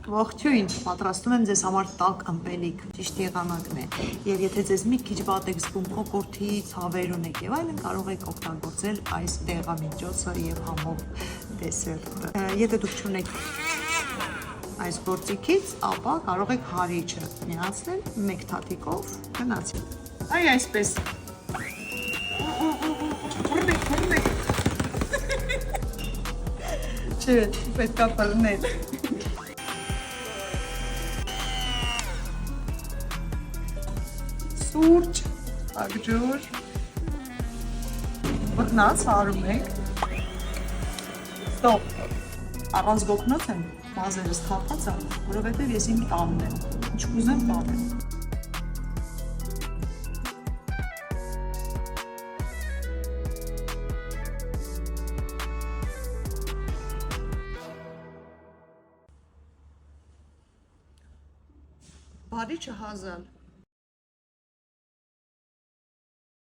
Ողջույն, պատրաստում եմ ձեզ համար տաք ըմպելիք, ճիշտ եղանակն է։ Եվ եթե ձեզ մի քիչ վատ եք զգում կոկորդի, ցավեր ունեք եւ այլն, կարող եք օգտագործել այս դեղամիջոցը եւ համով դեսերտը։ Եթե դուք չունեք այս գործիքից, ապա կարող եք հարիճը միացնել մեկ թաթիկով գնացի։ Այ այսպես։ Չէ, պետք է բռնել։ Սուրճ, ակջուր, բռնած հարում եք, ստոպ, առանց գոգնոց եմ մազերս թափած եմ, որովհետև ես իմ տանն եմ, ինչ կուզեմ տանեմ։ Բարի չհազալ։